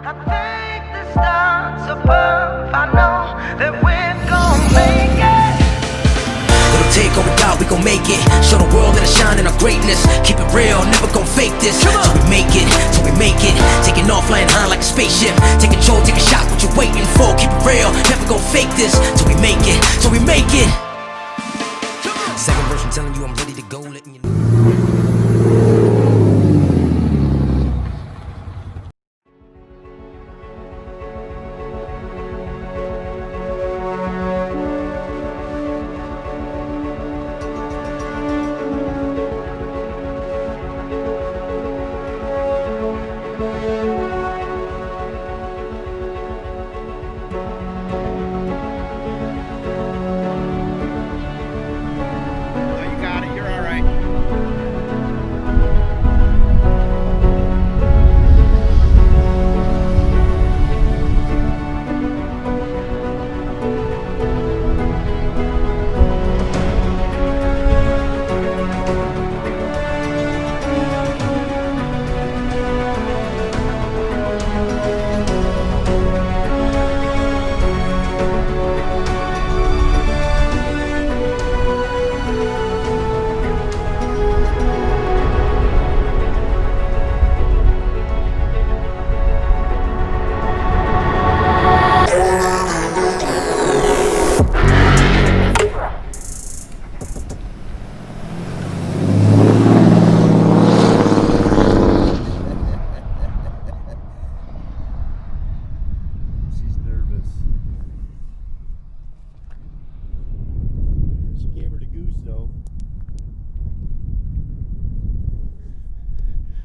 I think the stars above, I know that we're gonna make it. Little take all we got, we gon' make it. Show the world that I shine in our greatness. Keep it real, never gon' fake this. Till we make it, till we make it. Taking off, flying high like a spaceship. Take control, take a shot, what you waiting for? Keep it real, never gon' fake this. Till we make it, till we make it. Second verse, I'm telling you I'm ready to go, letting you know.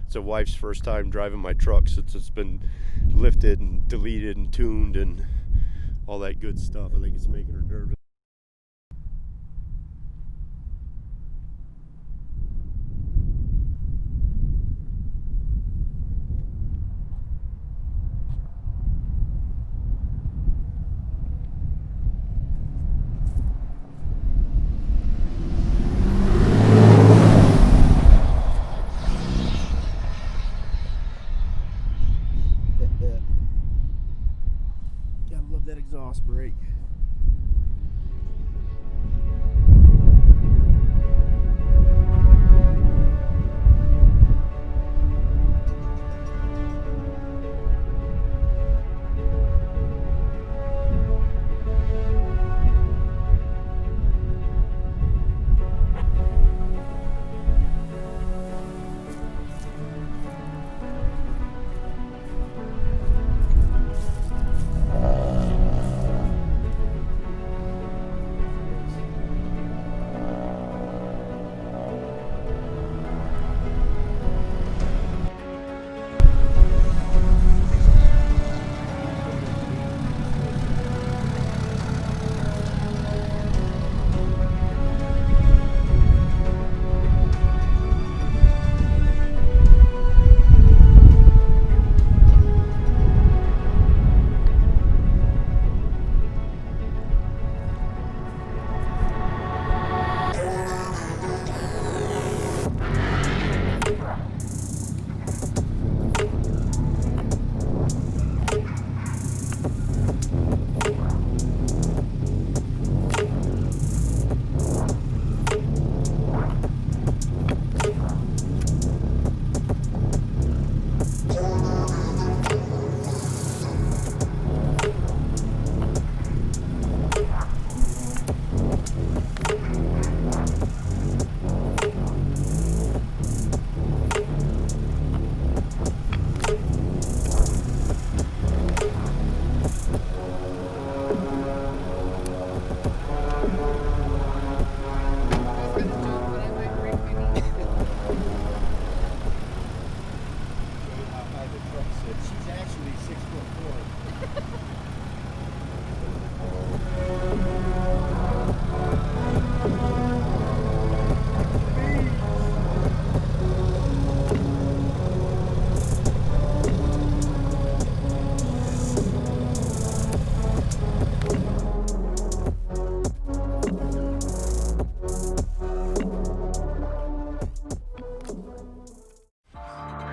It's a wife's first time driving my truck since it's been lifted and deleted and tuned and all that good stuff. I think it's making her nervous. Gotta love that exhaust brake.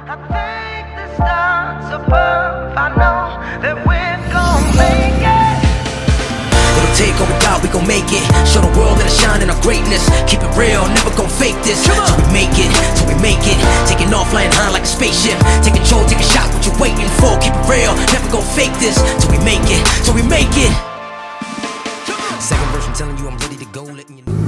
I think the stars above, I know that we're gonna make it. It'll take all we got, we gon' make it. Show the world that I shine in our greatness. Keep it real, never gon' fake this. Till we make it, till we make it. Taking off, flying high like a spaceship. Take control, take a shot, what you waiting for? Keep it real, never gon' fake this. Till we make it, till we make it. Second verse, I'm telling you I'm ready to go, letting you know.